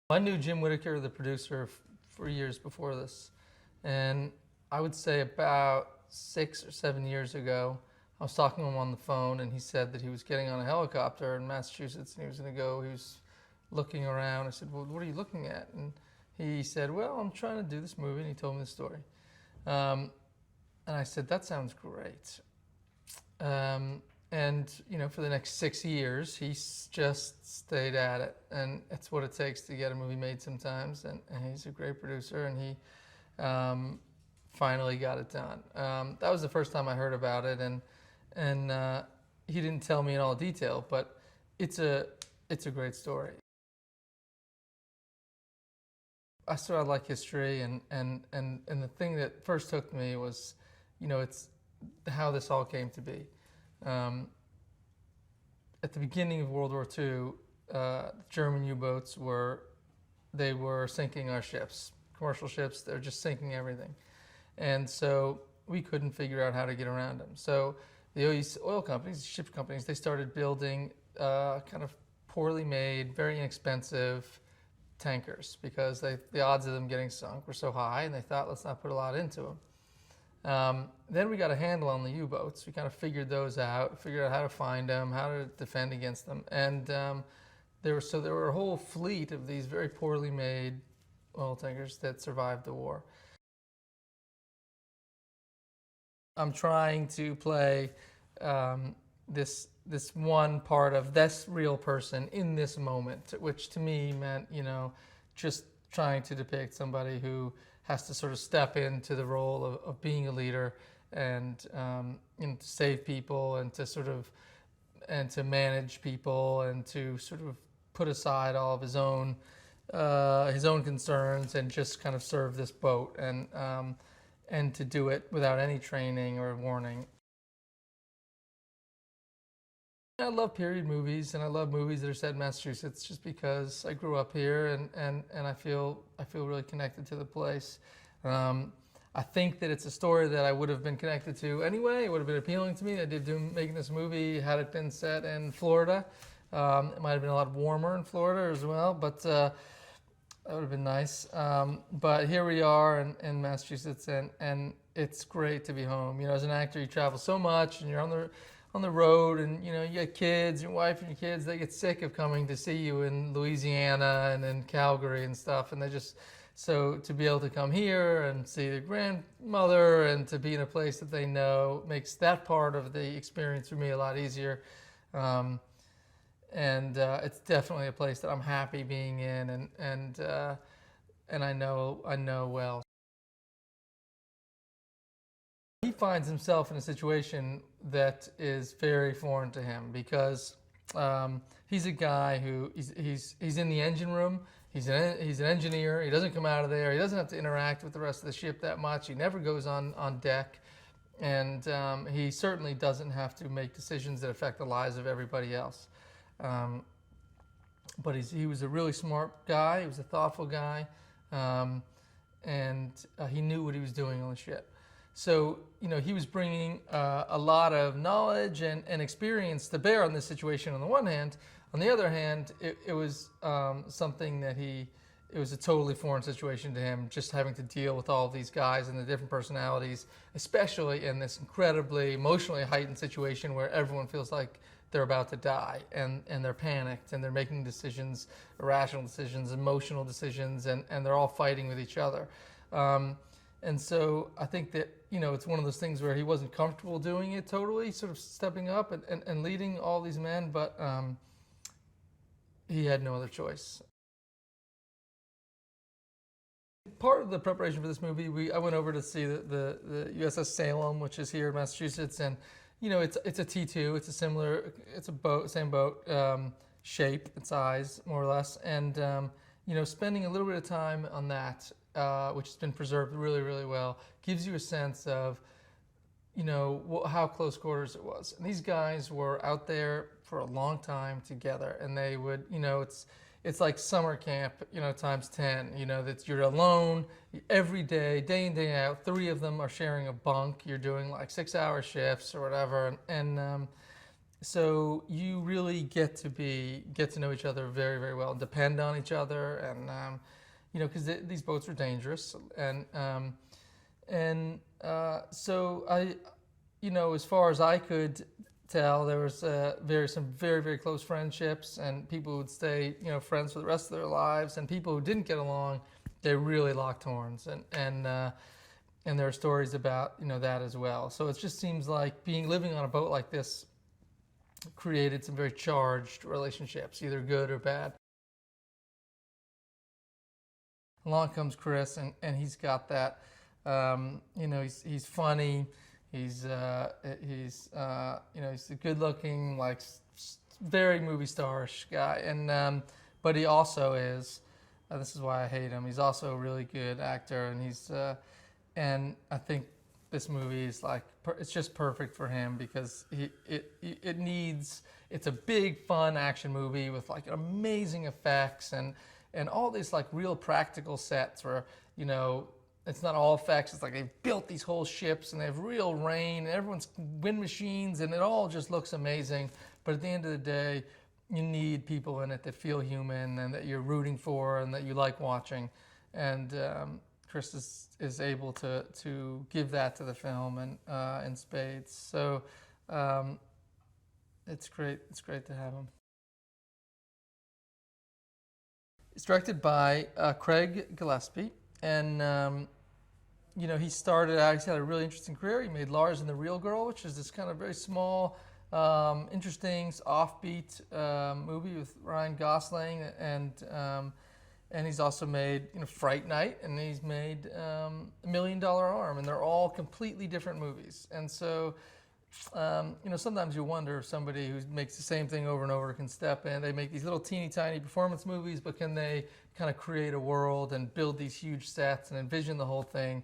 I knew Jim Whittaker, the producer, for years before this. And I would say about 6 or 7 years ago, I was talking to him on the phone, and he said that he was getting on a helicopter in Massachusetts, and he was going to go. He was looking around. I said, well, what are you looking at? And he said, well, I'm trying to do this movie, and he told me the story. And I said, that sounds great. And, you know, for the next 6 years, he's just stayed at it. And it's what it takes to get a movie made sometimes. And he's a great producer, and he finally got it done. That was the first time I heard about it, and he didn't tell me in all detail, but it's a great story. I sort of like history, and the thing that first hooked me was, you know, it's how this all came to be. At the beginning of World War II, German U-boats were sinking our ships, commercial ships. They're just sinking everything, and so we couldn't figure out how to get around them. So the oil companies, ship companies, they started building kind of poorly made, very inexpensive tankers because the odds of them getting sunk were so high, and they thought, let's not put a lot into them. Then we got a handle on the U-boats. We kind of figured those out, figured out how to find them, how to defend against them. And there were a whole fleet of these very poorly made oil tankers that survived the war. I'm trying to play this one part of this real person in this moment, which to me meant, you know, just trying to depict somebody who has to sort of step into the role of being a leader and you know, to save people and to manage people and to sort of put aside all of his own concerns and just kind of serve this boat and to do it without any training or warning. I love period movies, and I love movies that are set in Massachusetts just because I grew up here, and I feel really connected to the place. I think that it's a story that I would have been connected to anyway. It would have been appealing to me. I did making this movie had it been set in Florida. It might have been a lot warmer in Florida as well, but that would have been nice. But here we are in Massachusetts, and it's great to be home. You know, as an actor, you travel so much, and you're on the road, and you know, you got kids, your wife and your kids, they get sick of coming to see you in Louisiana and in Calgary and stuff, and so to be able to come here and see their grandmother and to be in a place that they know makes that part of the experience for me a lot easier. And it's definitely a place that I'm happy being in, and I know well. He finds himself in a situation that is very foreign to him because he's a guy who he's in the engine room. He's an engineer. He doesn't come out of there. He doesn't have to interact with the rest of the ship that much. He never goes on deck, and he certainly doesn't have to make decisions that affect the lives of everybody else. But he was a really smart guy. He was a thoughtful guy, and he knew what he was doing on the ship. So, you know, he was bringing a lot of knowledge and experience to bear on this situation on the one hand. On the other hand, it was something that it was a totally foreign situation to him, just having to deal with all of these guys and the different personalities, especially in this incredibly emotionally heightened situation where everyone feels like they're about to die, and they're panicked, and they're making decisions, irrational decisions, emotional decisions, and they're all fighting with each other. And so I think that, you know, it's one of those things where he wasn't comfortable doing it totally, sort of stepping up and leading all these men, but he had no other choice. Part of the preparation for this movie, I went over to see the USS Salem, which is here in Massachusetts, and you know, it's a T2. It's a boat, same boat, shape and size, more or less, and you know, spending a little bit of time on that, which has been preserved really, really well, gives you a sense of, you know, how close quarters it was. And these guys were out there for a long time together, and they would, you know, it's like summer camp, you know, times 10. You know, that you're alone every day, day in, day out. 3 of them are sharing a bunk. You're doing like 6-hour shifts or whatever, and so you really get to know each other very, very well, depend on each other, and because these boats are dangerous, and so I, as far as I could tell, there was some very, very close friendships, and people would stay, friends for the rest of their lives, and people who didn't get along, they really locked horns, and there are stories about that as well. So it just seems like living on a boat like this created some very charged relationships, either good or bad. Along comes Chris, and he's got that. He's funny. He's he's a good-looking, like very movie starish guy, and but he also is. This is why I hate him. He's also a really good actor, and I think this movie is it's just perfect for him because it's a big fun action movie with like amazing effects and all these like real practical sets where it's not all effects. It's like they've built these whole ships and they have real rain and everyone's wind machines and it all just looks amazing. But at the end of the day, you need people in it that feel human and that you're rooting for and that you like watching. And Chris is able to give that to the film and in spades. So it's great. It's great to have him. It's directed by Craig Gillespie, and he started out. He's had a really interesting career. He made Lars and the Real Girl, which is this kind of very small, interesting, offbeat movie with Ryan Gosling, and he's also made Fright Night, and he's made $1 Million Arm, and they're all completely different movies. And so, sometimes you wonder if somebody who makes the same thing over and over can step in. They make these little teeny tiny performance movies, but can they kind of create a world and build these huge sets and envision the whole thing?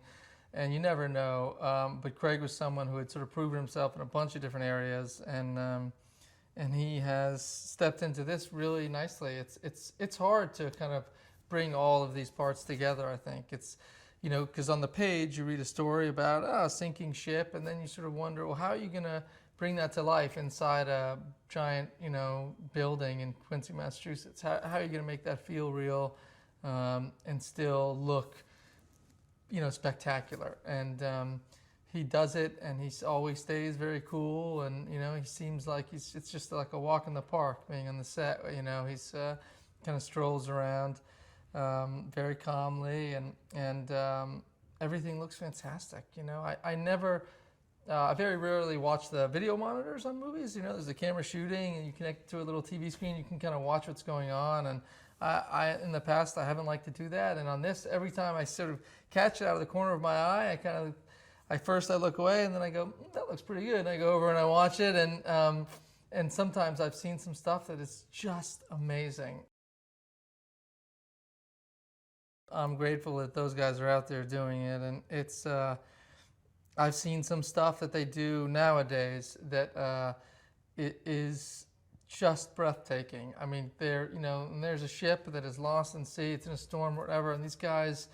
And you never know. But Craig was someone who had sort of proven himself in a bunch of different areas, and he has stepped into this really nicely. It's hard to kind of bring all of these parts together. I think it's because on the page you read a story about a sinking ship, and then you sort of wonder, well, how are you going to bring that to life inside a giant building in Quincy, Massachusetts? How are you going to make that feel real and still look spectacular? And he does it, and he always stays very cool, and he seems like it's just like a walk in the park being on the set. He's kind of strolls around very calmly, and everything looks fantastic. I very rarely watch the video monitors on movies. There's a camera shooting, and you connect to a little TV screen. You can kind of watch what's going on, and I in the past I haven't liked to do that. And on this, every time I sort of catch it out of the corner of my eye, I first look away, and then I go, that looks pretty good, and I go over and I watch it, and sometimes I've seen some stuff that is just amazing. I'm grateful that those guys are out there doing it, and it's I've seen some stuff that they do nowadays that it is just breathtaking. I mean, and there's a ship that is lost in sea, it's in a storm or whatever, and these guys,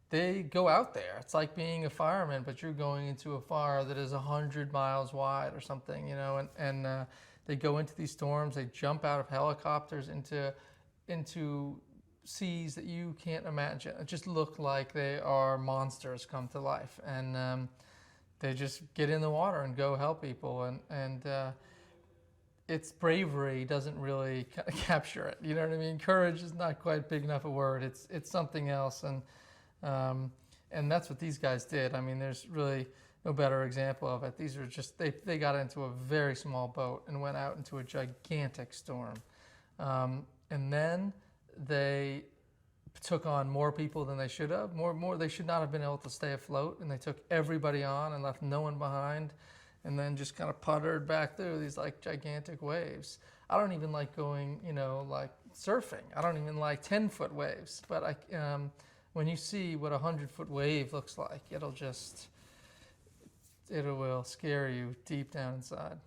they go out there. It's like being a fireman, but you're going into a fire that is 100 miles wide or something, and they go into these storms, they jump out of helicopters into seas that you can't imagine. It just look like they are monsters come to life, and they just get in the water and go help people, and its bravery doesn't really capture it. You know what I mean? Courage is not quite big enough a word. It's something else, and that's what these guys did. I mean, there's really no better example of it. These are just they got into a very small boat and went out into a gigantic storm, and then they took on more people than they should have. More they should not have been able to stay afloat, and they took everybody on and left no one behind, and then just kind of puttered back through these like gigantic waves. I don't even like going, like surfing. I don't even like 10-foot waves, but when you see what a 100-foot wave looks like, it will scare you deep down inside.